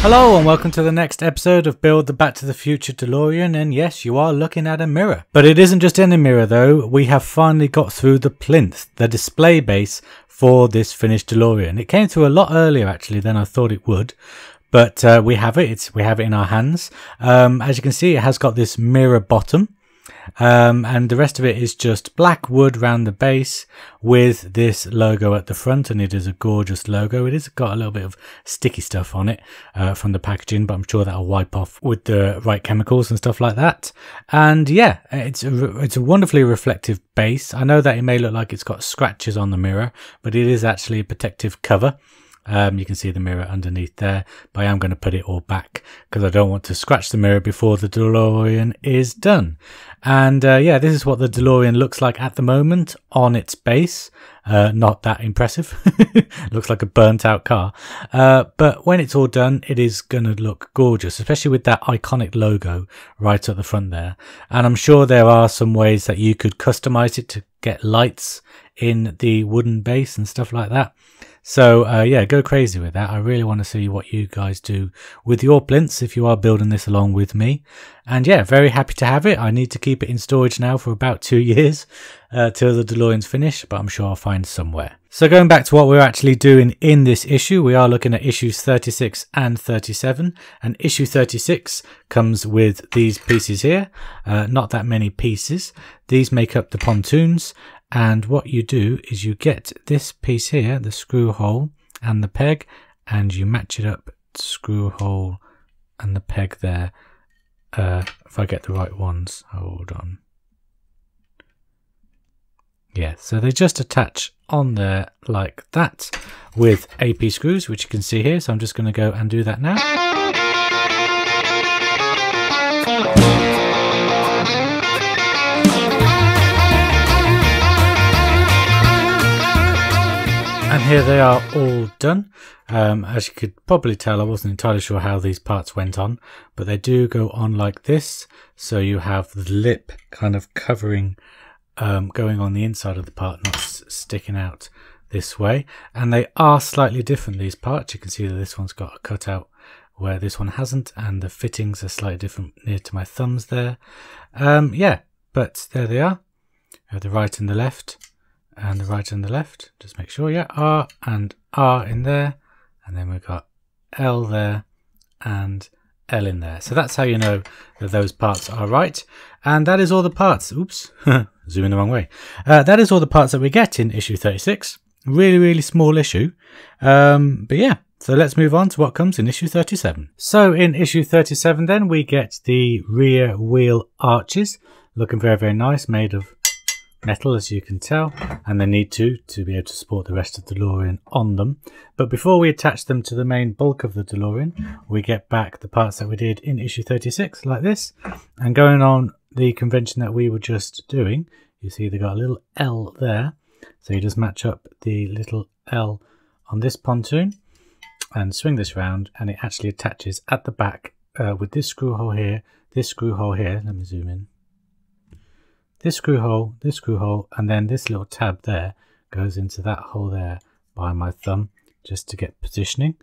Hello and welcome to the next episode of Build the Back to the Future DeLorean, and yes, you are looking at a mirror. But it isn't just any mirror though, we have finally got through the plinth, the display base for this finished DeLorean. It came through a lot earlier actually than I thought it would, but we have it in our hands. As you can see, it has got this mirror bottom. And the rest of it is just black wood around the base with this logo at the front, and it is a gorgeous logo. It has got a little bit of sticky stuff on it from the packaging, but I'm sure that'll wipe off with the right chemicals and stuff like that. And yeah, it's a wonderfully reflective base. I know that it may look like it's got scratches on the mirror, but it is actually a protective cover. You can see the mirror underneath there, but I am going to put it all back because I don't want to scratch the mirror before the DeLorean is done. And yeah, this is what the DeLorean looks like at the moment on its base. Not that impressive. Looks like a burnt out car. But when it's all done, it is going to look gorgeous, especially with that iconic logo right at the front there. And I'm sure there are some ways that you could customize it to get lights in the wooden base and stuff like that. So yeah, go crazy with that. I really want to see what you guys do with your plinths if you are building this along with me. And yeah, very happy to have it. I need to keep it in storage now for about 2 years till the DeLorean's finished, but I'm sure I'll find somewhere. So going back to what we're actually doing in this issue, we are looking at issues 36 and 37. And issue 36 comes with these pieces here. Not that many pieces. These make up the pontoons. And what you do is you get this piece here, the screw hole and the peg, and you match it up, screw hole and the peg there. If I get the right ones, hold on. Yeah, so they just attach on there like that with AP screws, which you can see here. So I'm just going to go and do that now. And here they are all done. As you could probably tell, I wasn't entirely sure how these parts went on, but they do go on like this. So you have the lip kind of covering, going on the inside of the part, not sticking out this way. And they are slightly different, these parts. You can see that this one's got a cutout where this one hasn't, and the fittings are slightly different near to my thumbs there. Yeah, but there they are. You have the right and the left. And the right and the left, just make sure, yeah, R and R in there, and then we've got L there and L in there. So that's how you know that those parts are right. And that is all the parts. Oops, zooming the wrong way. That is all the parts that we get in issue 36. Really, really small issue. But yeah, so let's move on to what comes in issue 37. So in issue 37 then, we get the rear wheel arches, looking very, very nice, made of metal, as you can tell, and they need to be able to support the rest of the DeLorean on them. But before we attach them to the main bulk of the DeLorean, we get back the parts that we did in issue 36 like this. And going on the convention that we were just doing, you see they got a little L there, so you just match up the little L on this pontoon and swing this round, and it actually attaches at the back with this screw hole here, this screw hole here. Let me zoom in. This screw hole, and then this little tab there goes into that hole there by my thumb, just to get positioning.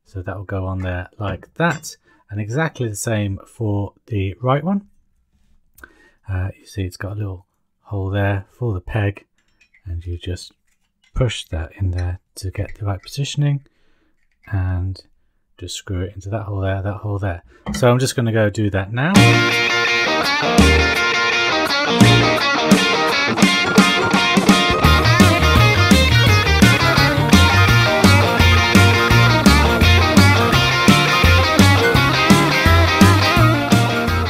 So that will go on there like that, and exactly the same for the right one. You see it's got a little hole there for the peg, and you just push that in there to get the right positioning, and just screw it into that hole there, that hole there. So I'm just going to go do that now.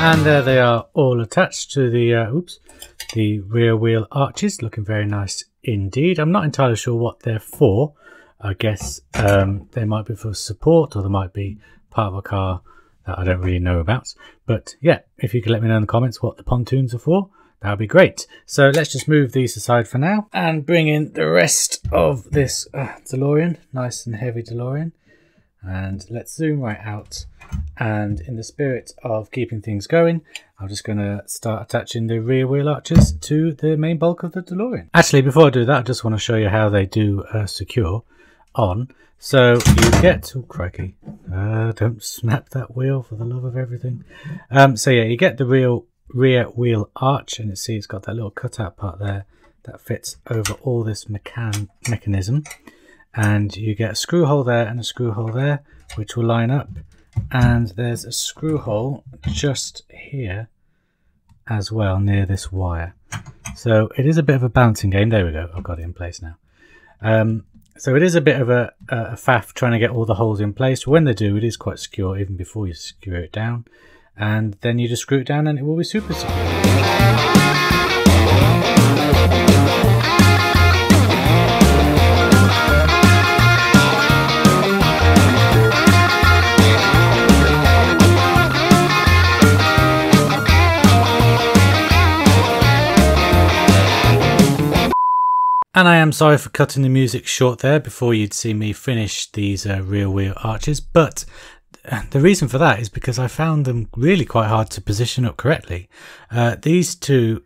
And there they are, all attached to the rear wheel arches, looking very nice indeed. I'm not entirely sure what they're for. I guess they might be for support, or they might be part of a car that I don't really know about. But yeah, if you could let me know in the comments what the pontoons are for, that would be great. So let's just move these aside for now and bring in the rest of this Delorean, nice and heavy Delorean. And let's zoom right out. And in the spirit of keeping things going, I'm just going to start attaching the rear wheel arches to the main bulk of the Delorean. Actually, before I do that, I just want to show you how they do secure on. So you get, oh crikey, don't snap that wheel for the love of everything. So yeah, you get the rear wheel arch, and you see it's got that little cutout part there that fits over all this mechanism. And you get a screw hole there and a screw hole there, which will line up. And there's a screw hole just here as well, near this wire. So it is a bit of a balancing game. There we go, I've got it in place now. So it is a bit of a faff trying to get all the holes in place. When they do, it is quite secure even before you screw it down. And then you just screw it down and it will be super secure. And I am sorry for cutting the music short there before you'd see me finish these rear wheel arches, but the reason for that is because I found them really quite hard to position up correctly. These two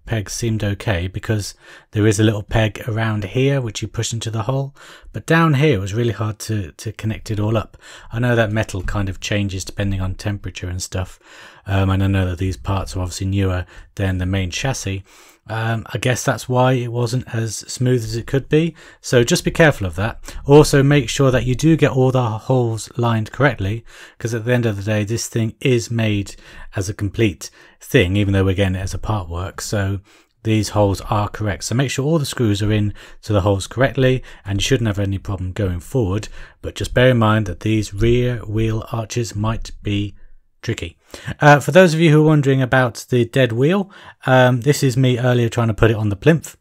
pegs seemed okay because there is a little peg around here which you push into the hole, but down here it was really hard to connect it all up. I know that metal kind of changes depending on temperature and stuff, and I know that these parts are obviously newer than the main chassis. I guess that's why it wasn't as smooth as it could be, so just be careful of that. Also make sure that you do get all the holes lined correctly, because at the end of the day this thing is made as a complete thing, even though we're getting it as a part work, so these holes are correct. So make sure all the screws are in to the holes correctly, and you shouldn't have any problem going forward, but just bear in mind that these rear wheel arches might be tricky. For those of you who are wondering about the dead wheel, this is me earlier trying to put it on the plinth.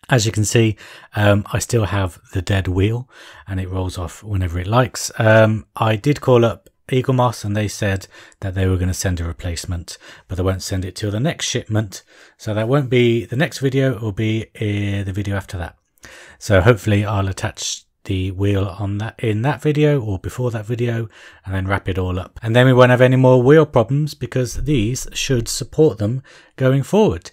As you can see, I still have the dead wheel and it rolls off whenever it likes. I did call up Eaglemoss and they said that they were going to send a replacement, but they won't send it till the next shipment, so that won't be the next video, it will be the video after that. So hopefully I'll attach the wheel on that in that video or before that video and then wrap it all up, and then we won't have any more wheel problems because these should support them going forward.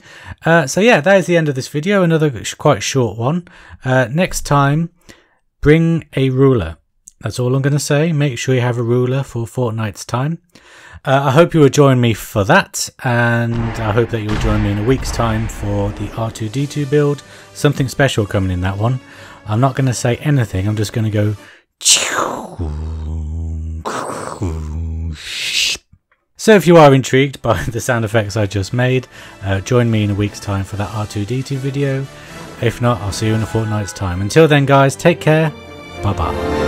So yeah, that is the end of this video, another quite short one. Next time, bring a ruler. That's all I'm going to say. Make sure you have a ruler for a fortnight's time. I hope you will join me for that, and I hope that you will join me in a week's time for the R2-D2 build. Something special coming in that one. I'm not going to say anything. I'm just going to go. So if you are intrigued by the sound effects I just made, join me in a week's time for that R2-D2 video. If not, I'll see you in a fortnight's time. Until then, guys, take care. Bye-bye.